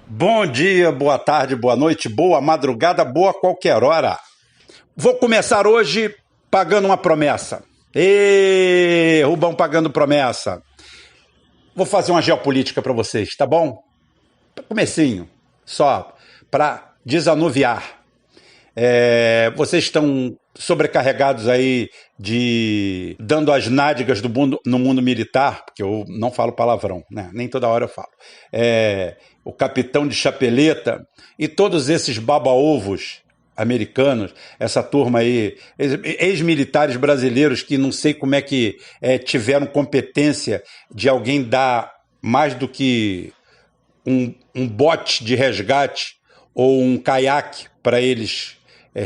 Bom dia, boa tarde, boa noite, boa madrugada, boa qualquer hora. Vou começar hoje pagando uma promessa. Rubão pagando promessa. Vou fazer uma geopolítica para vocês, tá bom? Comecinho, só para desanuviar. Vocês estão sobrecarregados aí dando as nádegas no mundo militar, porque eu não falo palavrão, né? Nem toda hora eu falo. O capitão de chapeleta e todos esses baba-ovos americanos, essa turma aí, ex-militares brasileiros que não sei como é que tiveram competência de alguém dar mais do que um bote de resgate ou um caiaque para eles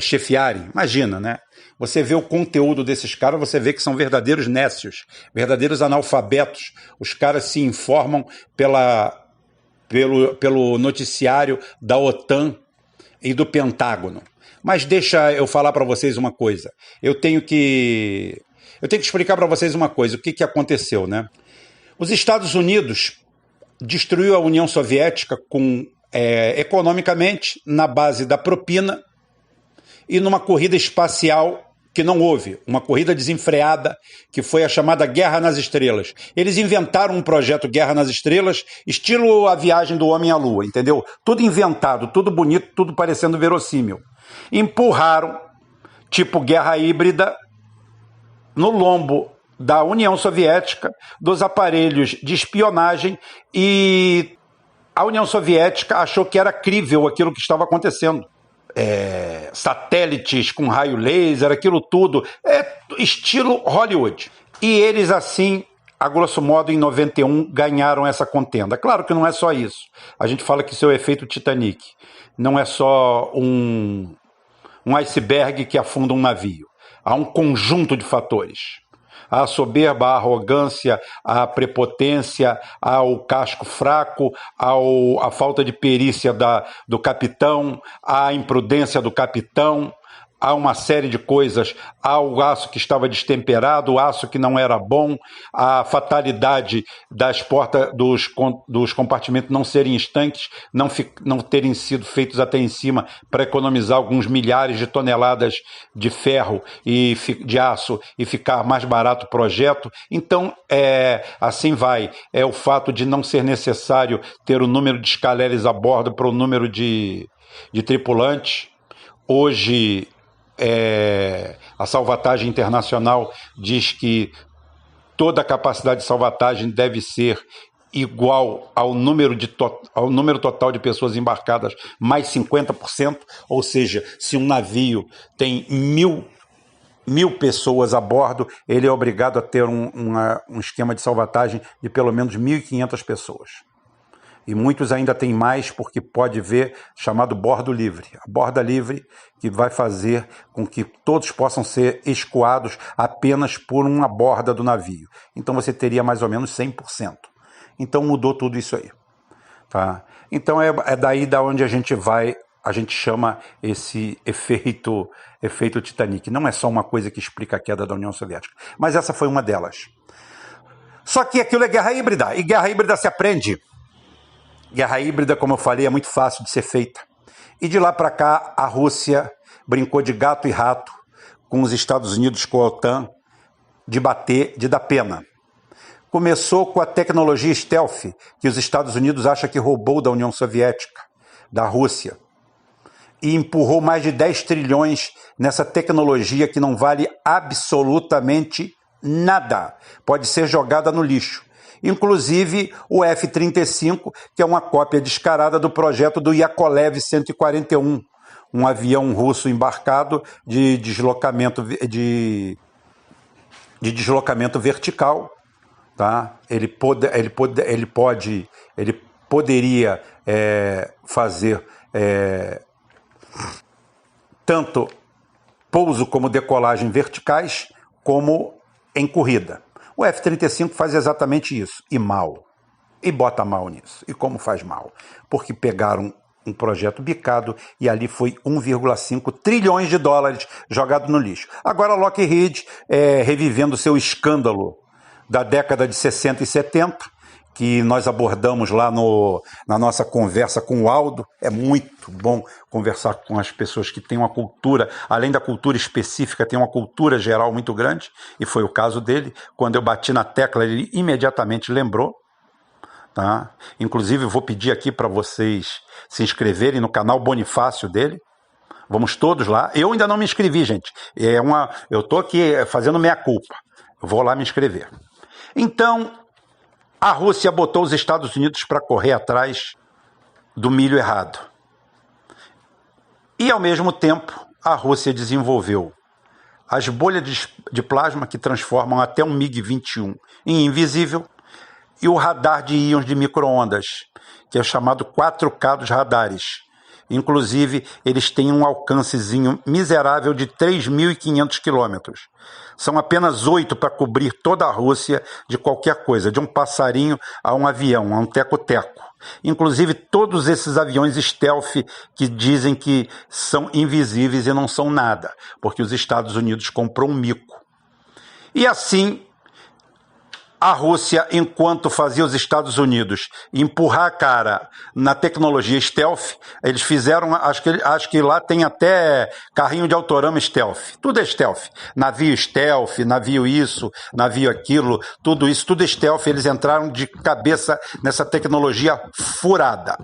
chefiarem. Imagina, né? Você vê o conteúdo desses caras, você vê que são verdadeiros nécios, verdadeiros analfabetos. Os caras se informam pelo noticiário da OTAN e do Pentágono. Mas deixa eu falar para vocês uma coisa. Eu tenho que explicar para vocês uma coisa. O que aconteceu, né? Os Estados Unidos destruiu a União Soviética economicamente na base da propina e numa corrida espacial que não houve, uma corrida desenfreada, que foi a chamada Guerra nas Estrelas. Eles inventaram um projeto Guerra nas Estrelas, estilo a viagem do homem à lua, entendeu? Tudo inventado, tudo bonito, tudo parecendo verossímil. Empurraram, tipo guerra híbrida, no lombo da União Soviética, dos aparelhos de espionagem, e a União Soviética achou que era crível aquilo que estava acontecendo. Satélites com raio laser, aquilo tudo, estilo Hollywood. E eles assim, a grosso modo, em 91, ganharam essa contenda. Claro que não é só isso. A gente fala que isso é o efeito Titanic. Não é só um iceberg que afunda um navio. Há um conjunto de fatores. A soberba, a arrogância, a prepotência, ao casco fraco, a falta de perícia do capitão, a imprudência do capitão, há uma série de coisas, há o aço que estava destemperado, o aço que não era bom, a fatalidade das portas dos compartimentos não serem estanques, não terem sido feitos até em cima para economizar alguns milhares de toneladas de ferro e de aço e ficar mais barato o projeto. Então, assim vai. É o fato de não ser necessário ter o número de escaleres a bordo para o número de tripulantes. Hoje, a salvatagem internacional diz que toda a capacidade de salvatagem deve ser igual ao número total de pessoas embarcadas, mais 50%, ou seja, se um navio tem mil pessoas a bordo, ele é obrigado a ter um esquema de salvatagem de pelo menos 1.500 pessoas. E muitos ainda têm mais, porque pode ver chamado bordo livre. A borda livre que vai fazer com que todos possam ser escoados apenas por uma borda do navio. Então você teria mais ou menos 100%. Então mudou tudo isso aí. Tá? Então é daí da onde a gente chama esse efeito Titanic. Não é só uma coisa que explica a queda da União Soviética. Mas essa foi uma delas. Só que aquilo é guerra híbrida. E guerra híbrida se aprende. Guerra híbrida, como eu falei, é muito fácil de ser feita. E de lá para cá, a Rússia brincou de gato e rato com os Estados Unidos, com a OTAN, de dar pena. Começou com a tecnologia stealth, que os Estados Unidos acham que roubou da União Soviética, da Rússia, e empurrou mais de 10 trilhões nessa tecnologia que não vale absolutamente nada. Pode ser jogada no lixo. Inclusive o F-35, que é uma cópia descarada do projeto do Yakolev 141, um avião russo embarcado de deslocamento vertical, tá? Ele poderia fazer tanto pouso como decolagem verticais, como em corrida. O F-35 faz exatamente isso, e mal. E bota mal nisso. E como faz mal? Porque pegaram um projeto bicado e ali foi 1,5 trilhões de dólares jogado no lixo. Agora a Lockheed, revivendo seu escândalo da década de 60 e 70, que nós abordamos lá na nossa conversa com o Aldo. É muito bom conversar com as pessoas que têm uma cultura, além da cultura específica, tem uma cultura geral muito grande, e foi o caso dele. Quando eu bati na tecla, ele imediatamente lembrou. Tá? Inclusive, eu vou pedir aqui para vocês se inscreverem no canal Bonifácio dele. Vamos todos lá. Eu ainda não me inscrevi, gente. Eu estou aqui fazendo minha culpa. Eu vou lá me inscrever. Então, a Rússia botou os Estados Unidos para correr atrás do milho errado. E, ao mesmo tempo, a Rússia desenvolveu as bolhas de plasma que transformam até um MiG-21 em invisível, e o radar de íons de micro-ondas, que é chamado 4K dos radares. Inclusive, eles têm um alcancezinho miserável de 3.500 quilômetros. São apenas 8 para cobrir toda a Rússia de qualquer coisa, de um passarinho a um avião, a um teco-teco. Inclusive, todos esses aviões stealth que dizem que são invisíveis e não são nada, porque os Estados Unidos comprou um mico. E assim, a Rússia, enquanto fazia os Estados Unidos empurrar a cara na tecnologia stealth, eles fizeram, acho que lá tem até carrinho de autorama stealth, tudo é stealth, navio stealth, navio isso, navio aquilo, tudo isso, tudo é stealth. Eles entraram de cabeça nessa tecnologia furada.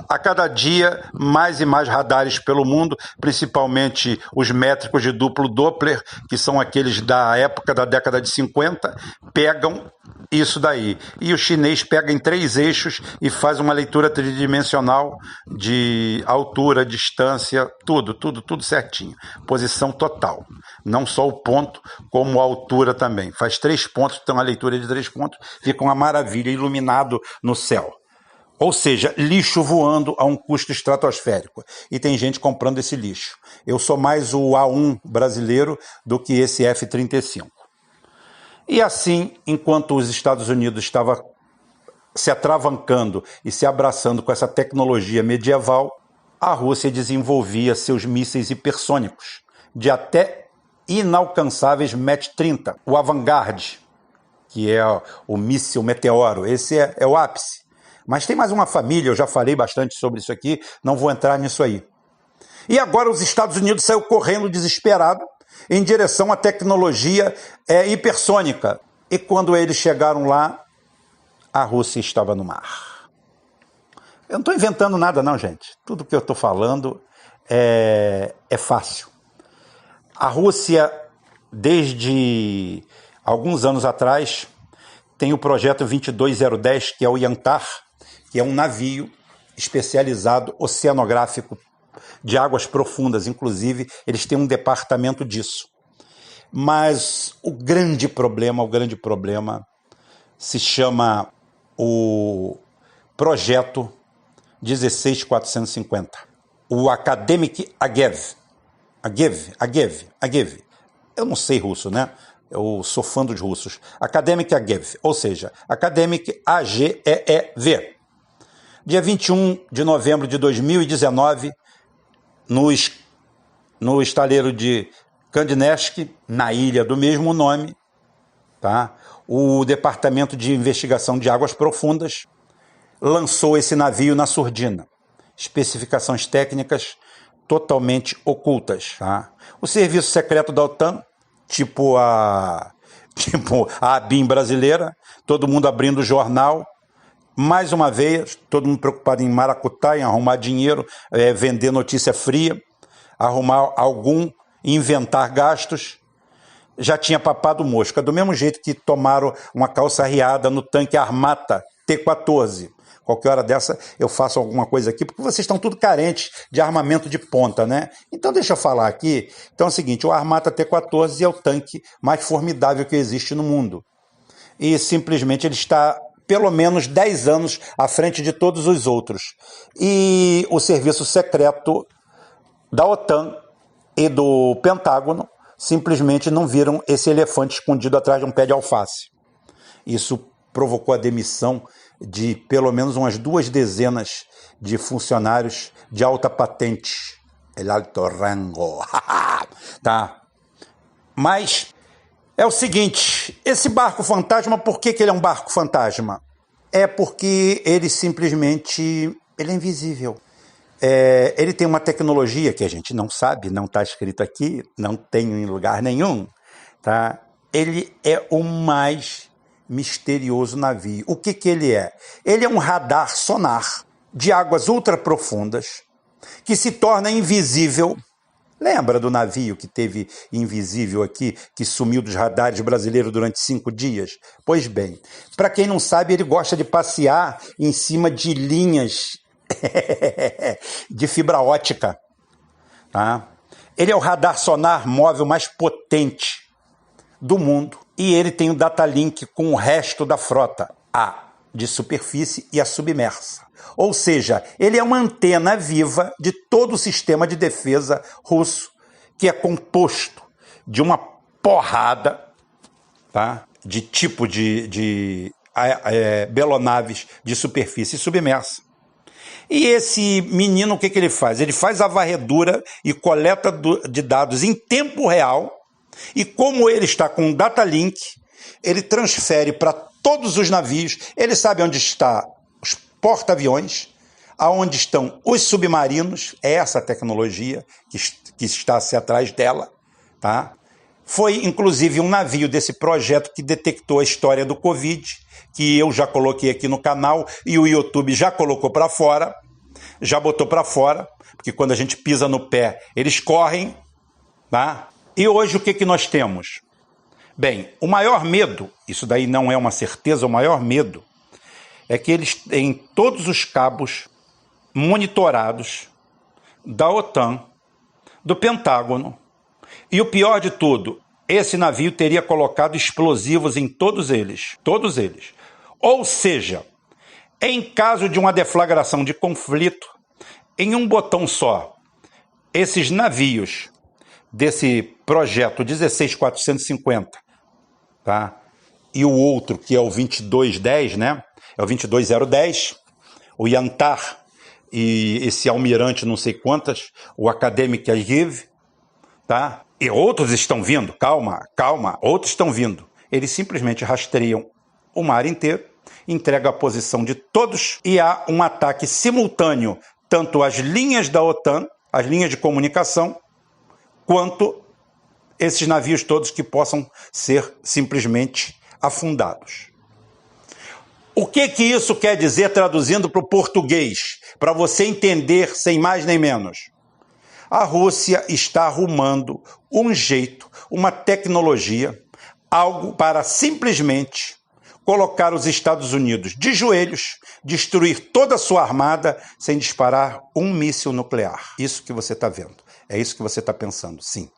A cada dia, mais e mais radares pelo mundo, principalmente os métricos de duplo Doppler, que são aqueles da época da década de 50, pegam isso daí. E o chinês pega em 3 eixos e faz uma leitura tridimensional de altura, distância, tudo certinho. Posição total. Não só o ponto, como a altura também. Faz 3 pontos, então a leitura de 3 pontos fica uma maravilha, iluminado no céu. Ou seja, lixo voando a um custo estratosférico. E tem gente comprando esse lixo. Eu sou mais o A1 brasileiro do que esse F-35. E assim, enquanto os Estados Unidos estavam se atravancando e se abraçando com essa tecnologia medieval, a Rússia desenvolvia seus mísseis hipersônicos, de até inalcançáveis Mach 30. O Avangard, que é o míssil meteoro, esse é o ápice. Mas tem mais uma família, eu já falei bastante sobre isso aqui, não vou entrar nisso aí. E agora os Estados Unidos saiu correndo desesperado em direção à tecnologia hipersônica. E quando eles chegaram lá, a Rússia estava no mar. Eu não estou inventando nada não, gente. Tudo que eu estou falando é fácil. A Rússia, desde alguns anos atrás, tem o projeto 22010, que é o Yantar, que é um navio especializado oceanográfico de águas profundas. Inclusive, eles têm um departamento disso. Mas o grande problema se chama o projeto 16450. O Akademik Agev. Eu não sei russo, né? Eu sou fã dos russos. Akademik Agev, ou seja, Akademik AGEEV. Dia 21 de novembro de 2019, no estaleiro de Kandinsk, na ilha do mesmo nome, tá? O Departamento de Investigação de Águas Profundas lançou esse navio na surdina. Especificações técnicas totalmente ocultas. Tá? O serviço secreto da OTAN, tipo a ABIN brasileira, todo mundo abrindo o jornal, mais uma vez, todo mundo preocupado em maracutá, em arrumar dinheiro, vender notícia fria, arrumar inventar gastos. Já tinha papado mosca, do mesmo jeito que tomaram uma calça riada no tanque Armata T-14. Qualquer hora dessa eu faço alguma coisa aqui, porque vocês estão tudo carentes de armamento de ponta, né? Então deixa eu falar aqui. Então é o seguinte, o Armata T-14 é o tanque mais formidável que existe no mundo. E simplesmente ele está pelo menos 10 anos à frente de todos os outros. E o serviço secreto da OTAN e do Pentágono simplesmente não viram esse elefante escondido atrás de um pé de alface. Isso provocou a demissão de pelo menos umas 2 dezenas de funcionários de alta patente. El alto rango. Tá? Mas É o seguinte, esse barco fantasma, por que ele é um barco fantasma? É porque ele simplesmente ele é invisível. Ele tem uma tecnologia que a gente não sabe, não está escrito aqui, não tem em lugar nenhum. Tá? Ele é o mais misterioso navio. O que ele é? Ele é um radar sonar de águas ultraprofundas que se torna invisível. Lembra do navio que teve invisível aqui, que sumiu dos radares brasileiros durante 5 dias? Pois bem, para quem não sabe, ele gosta de passear em cima de linhas de fibra ótica. Tá? Ele é o radar sonar móvel mais potente do mundo e ele tem o data link com o resto da frota, a de superfície e a submersa. Ou seja, ele é uma antena viva de todo o sistema de defesa russo, que é composto de uma porrada, tá, de tipo de belonaves de superfície e submersa. E esse menino, o que ele faz? Ele faz a varredura e coleta de dados em tempo real, e como ele está com um data link, ele transfere para todos os navios, ele sabe onde está os porta-aviões, aonde estão os submarinos, é essa tecnologia que está-se atrás dela. Tá? Foi inclusive um navio desse projeto que detectou a história do Covid, que eu já coloquei aqui no canal e o YouTube já colocou para fora, já botou para fora, porque quando a gente pisa no pé, eles correm. Tá? E hoje o que nós temos? Bem, o maior medo, isso daí não é uma certeza, o maior medo é que eles têm todos os cabos monitorados da OTAN, do Pentágono, e o pior de tudo, esse navio teria colocado explosivos em todos eles. Ou seja, em caso de uma deflagração de conflito, em um botão só, esses navios desse projeto 16450, tá? E o outro, que é o 2210, né? É o 22010, o Yantar e esse almirante não sei quantas, o Academic Aviv, tá? E outros estão vindo, calma, outros estão vindo. Eles simplesmente rastreiam o mar inteiro, entregam a posição de todos e há um ataque simultâneo, tanto às linhas da OTAN, as linhas de comunicação, quanto esses navios todos que possam ser simplesmente afundados. O que isso quer dizer traduzindo para o português, para você entender sem mais nem menos? A Rússia está arrumando um jeito, uma tecnologia, algo para simplesmente colocar os Estados Unidos de joelhos, destruir toda a sua armada sem disparar um míssil nuclear. Isso que você está vendo. É isso que você está pensando, sim.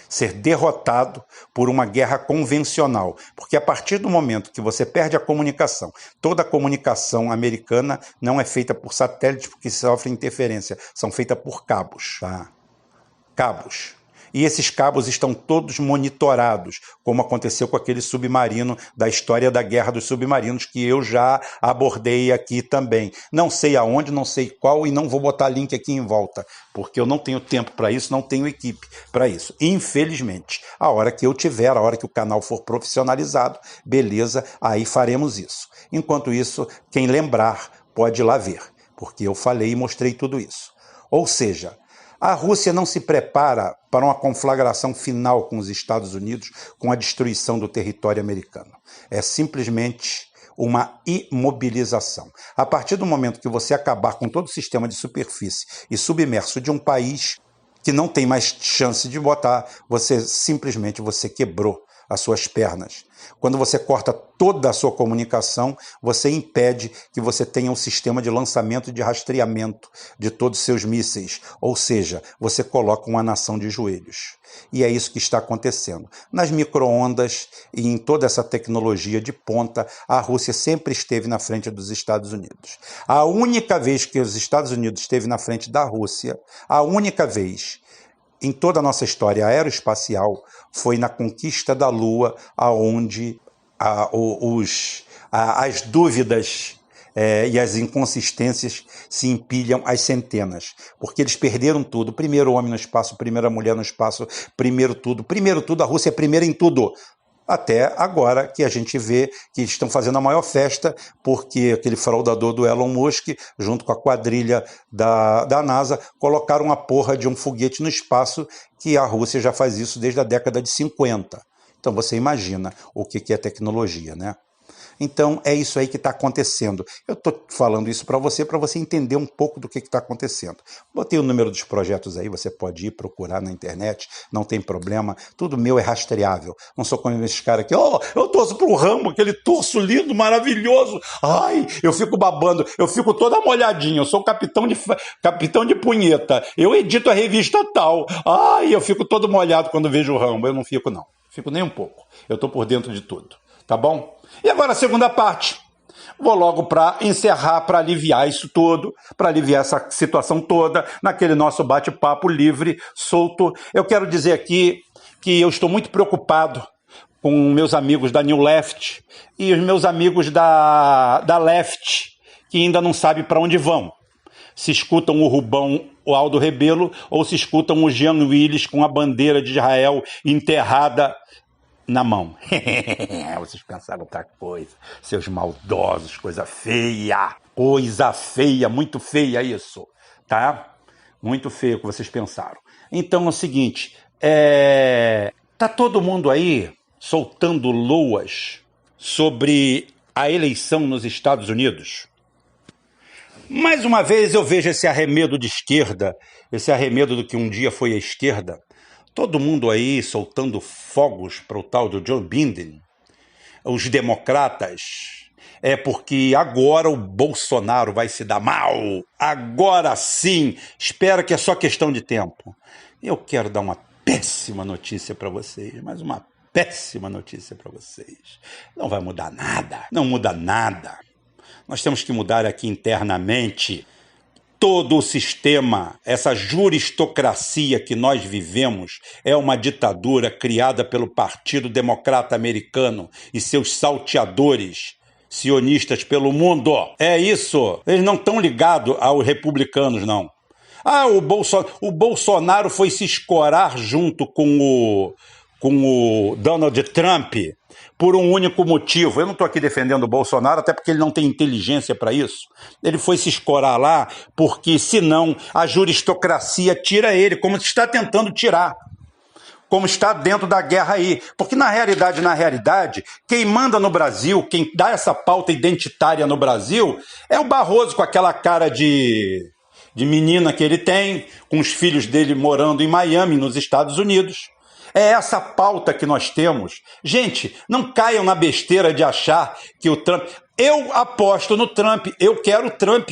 Ser derrotado por uma guerra convencional. Porque a partir do momento que você perde a comunicação, toda a comunicação americana não é feita por satélite porque sofre interferência, são feitas por cabos. Tá? Cabos. E esses cabos estão todos monitorados, como aconteceu com aquele submarino da história da Guerra dos Submarinos, que eu já abordei aqui também. Não sei aonde, não sei qual, e não vou botar link aqui em volta, porque eu não tenho tempo para isso, não tenho equipe para isso. Infelizmente, a hora que eu tiver, a hora que o canal for profissionalizado, beleza, aí faremos isso. Enquanto isso, quem lembrar pode ir lá ver, porque eu falei e mostrei tudo isso. Ou seja, a Rússia não se prepara para uma conflagração final com os Estados Unidos, com a destruição do território americano. É simplesmente uma imobilização. A partir do momento que você acabar com todo o sistema de superfície e submerso de um país que não tem mais chance de botar, você quebrou as suas pernas. Quando você corta toda a sua comunicação, você impede que você tenha um sistema de lançamento e de rastreamento de todos os seus mísseis. Ou seja, você coloca uma nação de joelhos. E é isso que está acontecendo. Nas micro-ondas e em toda essa tecnologia de ponta, a Rússia sempre esteve na frente dos Estados Unidos. A única vez que os Estados Unidos esteve na frente da Rússia, a única vez em toda a nossa história aeroespacial, foi na conquista da Lua, onde as dúvidas e as inconsistências se empilham às centenas, porque eles perderam tudo. Primeiro homem no espaço, primeira mulher no espaço, primeiro tudo, a Rússia é primeira em tudo. Até agora que a gente vê que estão fazendo a maior festa porque aquele fraudador do Elon Musk, junto com a quadrilha da NASA, colocaram uma porra de um foguete no espaço, que a Rússia já faz isso desde a década de 50. Então você imagina o que é tecnologia, né? Então é isso aí que está acontecendo. Eu estou falando isso para você entender um pouco do que está acontecendo. Botei o número dos projetos aí, você pode ir procurar na internet, não tem problema. Tudo meu é rastreável. Não sou como esses caras aqui, eu torço pro Rambo, aquele torso lindo, maravilhoso. Ai, eu fico babando, eu fico toda molhadinha, eu sou capitão de punheta. Eu edito a revista tal. Ai, eu fico todo molhado quando vejo o Rambo. Eu não fico, não. Fico nem um pouco. Eu estou por dentro de tudo. Tá bom? E agora a segunda parte. Vou logo para encerrar, para aliviar isso tudo, para aliviar essa situação toda, naquele nosso bate-papo livre, solto. Eu quero dizer aqui que eu estou muito preocupado com meus amigos da New Left e os meus amigos da Left, que ainda não sabem para onde vão. Se escutam o Rubão, o Aldo Rebelo, ou se escutam o Jean Willis com a bandeira de Israel enterrada na mão. Vocês pensaram outra coisa, seus maldosos, coisa feia, muito feia isso, tá? Muito feio o que vocês pensaram. Então é o seguinte, tá todo mundo aí soltando loas sobre a eleição nos Estados Unidos. Mais uma vez eu vejo esse arremedo de esquerda, esse arremedo do que um dia foi a esquerda, todo mundo aí soltando fogos para o tal do Joe Biden, os democratas, porque agora o Bolsonaro vai se dar mal, agora sim, espera que é só questão de tempo. Eu quero dar uma péssima notícia para vocês, mas uma péssima notícia para vocês. Não vai mudar nada, não muda nada. Nós temos que mudar aqui internamente. Todo o sistema, essa juristocracia que nós vivemos, é uma ditadura criada pelo Partido Democrata Americano e seus salteadores sionistas pelo mundo. É isso. Eles não estão ligados aos republicanos, não. O Bolsonaro foi se escorar junto com o Donald Trump por um único motivo. Eu não estou aqui defendendo o Bolsonaro, até porque ele não tem inteligência para isso. Ele foi se escorar lá porque, senão, a juristocracia tira ele, como está tentando tirar. Como está dentro da guerra aí. Porque, na realidade, quem manda no Brasil, quem dá essa pauta identitária no Brasil, é o Barroso, com aquela cara de menina que ele tem, com os filhos dele morando em Miami, nos Estados Unidos. É essa pauta que nós temos. Gente, não caiam na besteira de achar que o Trump... Eu aposto no Trump, eu quero o Trump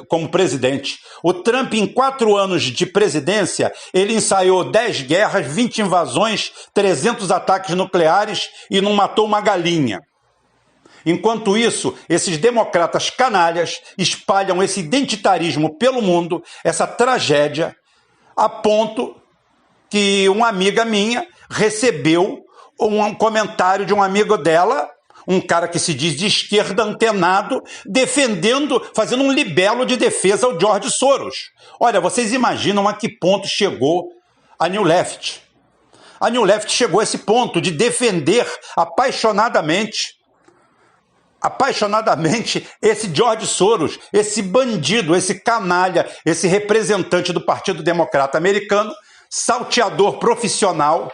como presidente. O Trump, em 4 anos de presidência, ele ensaiou 10 guerras, 20 invasões, 300 ataques nucleares e não matou uma galinha. Enquanto isso, esses democratas canalhas espalham esse identitarismo pelo mundo, essa tragédia, a ponto que uma amiga minha recebeu um comentário de um amigo dela, um cara que se diz de esquerda antenado, defendendo, fazendo um libelo de defesa ao George Soros. Olha, vocês imaginam a que ponto chegou a New Left. A New Left chegou a esse ponto de defender apaixonadamente esse George Soros, esse bandido, esse canalha, esse representante do Partido Democrata Americano, salteador profissional,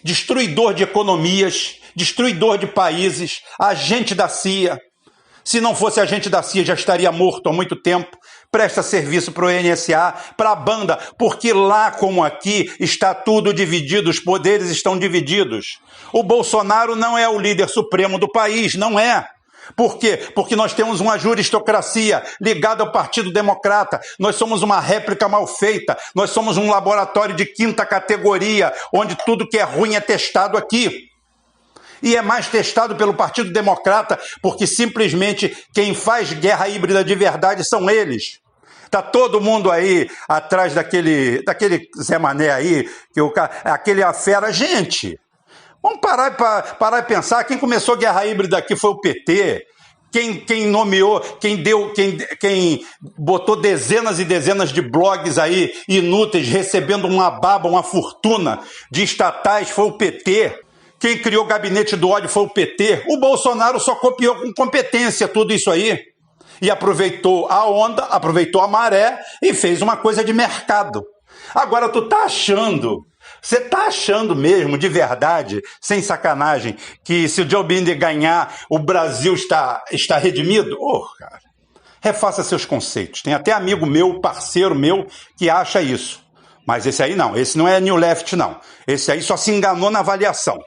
destruidor de economias, destruidor de países, agente da CIA. Se não fosse agente da CIA, já estaria morto há muito tempo. Presta serviço para o NSA, para a banda, porque lá como aqui está tudo dividido, os poderes estão divididos. O Bolsonaro não é o líder supremo do país, não é. Por quê? Porque nós temos uma juristocracia ligada ao Partido Democrata. Nós somos uma réplica mal feita. Nós somos um laboratório de 5ª categoria, onde tudo que é ruim é testado aqui. E é mais testado pelo Partido Democrata, porque simplesmente quem faz guerra híbrida de verdade são eles. Tá todo mundo aí atrás daquele Zé Mané aí, aquele afera. Gente, vamos parar e pensar, quem começou a guerra híbrida aqui foi o PT, quem nomeou, quem botou dezenas e dezenas de blogs aí inúteis, recebendo uma baba, uma fortuna de estatais, foi o PT. Quem criou o gabinete do ódio foi o PT. O Bolsonaro só copiou com competência tudo isso aí. E aproveitou a onda, aproveitou a maré e fez uma coisa de mercado. Agora, você tá achando mesmo, de verdade, sem sacanagem, que se o Joe Biden ganhar, o Brasil está redimido? Cara, refaça seus conceitos. Tem até amigo meu, parceiro meu, que acha isso. Mas esse aí não, esse não é New Left, não. Esse aí só se enganou na avaliação.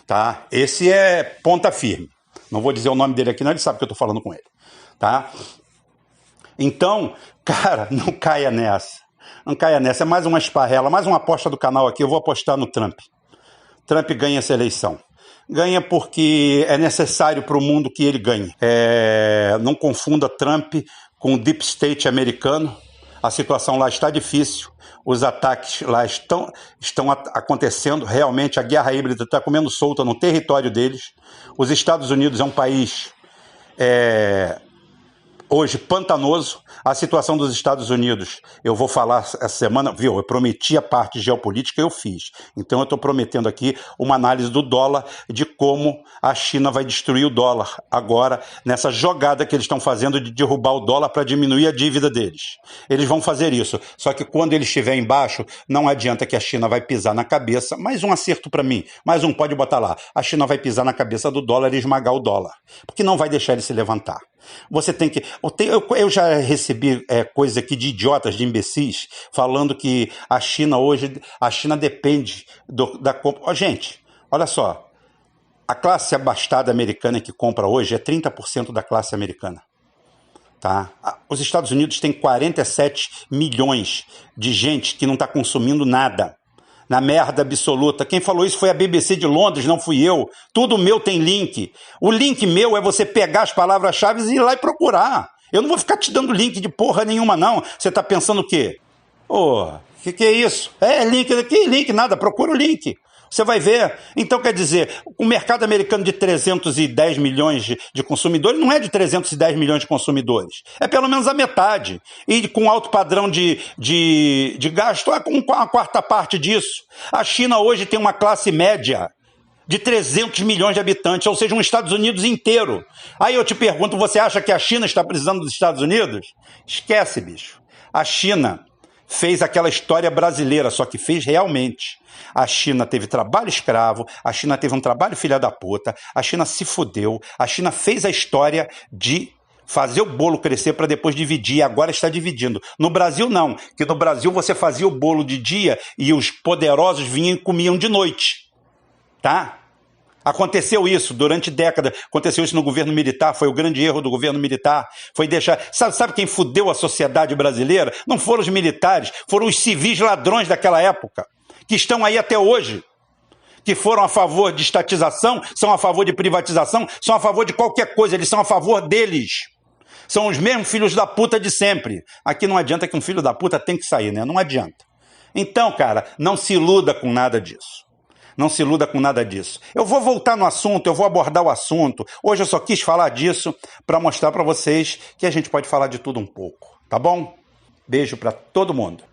Tá? Esse é ponta firme. Não vou dizer o nome dele aqui, não, ele sabe que eu estou falando com ele. Tá? Então, cara, não caia nessa. Não caia nessa. É mais uma esparrela, mais uma aposta do canal aqui. Eu vou apostar no Trump. Trump ganha essa eleição. Ganha porque é necessário para o mundo que ele ganhe. Não confunda Trump com o Deep State americano. A situação lá está difícil. Os ataques lá estão acontecendo. Realmente, a guerra híbrida está comendo solta no território deles. Os Estados Unidos é um país hoje pantanoso. A situação dos Estados Unidos, eu vou falar essa semana, viu? Eu prometi a parte geopolítica, eu fiz. Então eu estou prometendo aqui uma análise do dólar, de como a China vai destruir o dólar agora, nessa jogada que eles estão fazendo de derrubar o dólar para diminuir a dívida deles. Eles vão fazer isso, só que quando ele estiver embaixo, não adianta que a China vai pisar na cabeça. Mais um acerto para mim, mais um, pode botar lá. A China vai pisar na cabeça do dólar e esmagar o dólar, porque não vai deixar ele se levantar. Você tem que... Eu já recebi coisa aqui de idiotas, de imbecis, falando que a China depende da compra. Gente, olha só, a classe abastada americana que compra hoje é 30% da classe americana. Tá? Os Estados Unidos têm 47 milhões de gente que não está consumindo nada. Na merda absoluta. Quem falou isso foi a BBC de Londres, não fui eu. Tudo meu tem link. O link meu é você pegar as palavras-chave e ir lá e procurar. Eu não vou ficar te dando link de porra nenhuma, não. Você tá pensando o quê? Que é isso? Link, que link? Nada, procura o link. Você vai ver. Então, quer dizer, o mercado americano de 310 milhões de consumidores não é de 310 milhões de consumidores. É pelo menos a metade. E com alto padrão de gasto, com a quarta parte disso. A China hoje tem uma classe média de 300 milhões de habitantes, ou seja, um Estados Unidos inteiro. Aí eu te pergunto, você acha que a China está precisando dos Estados Unidos? Esquece, bicho. A China fez aquela história brasileira, só que fez realmente. A China teve trabalho escravo, a China teve um trabalho filha da puta, a China se fudeu, a China fez a história de fazer o bolo crescer para depois dividir, e agora está dividindo. No Brasil não, que no Brasil você fazia o bolo de dia e os poderosos vinham e comiam de noite. Tá? Aconteceu isso durante décadas, aconteceu isso no governo militar, foi o grande erro do governo militar, foi deixar... Sabe quem fudeu a sociedade brasileira? Não foram os militares, foram os civis ladrões daquela época, que estão aí até hoje, que foram a favor de estatização, são a favor de privatização, são a favor de qualquer coisa, eles são a favor deles. São os mesmos filhos da puta de sempre. Aqui não adianta que um filho da puta tem que sair, né? Não adianta. Então, cara, não se iluda com nada disso. Não se iluda com nada disso. Eu vou voltar no assunto, eu vou abordar o assunto. Hoje eu só quis falar disso para mostrar para vocês que a gente pode falar de tudo um pouco, tá bom? Beijo para todo mundo.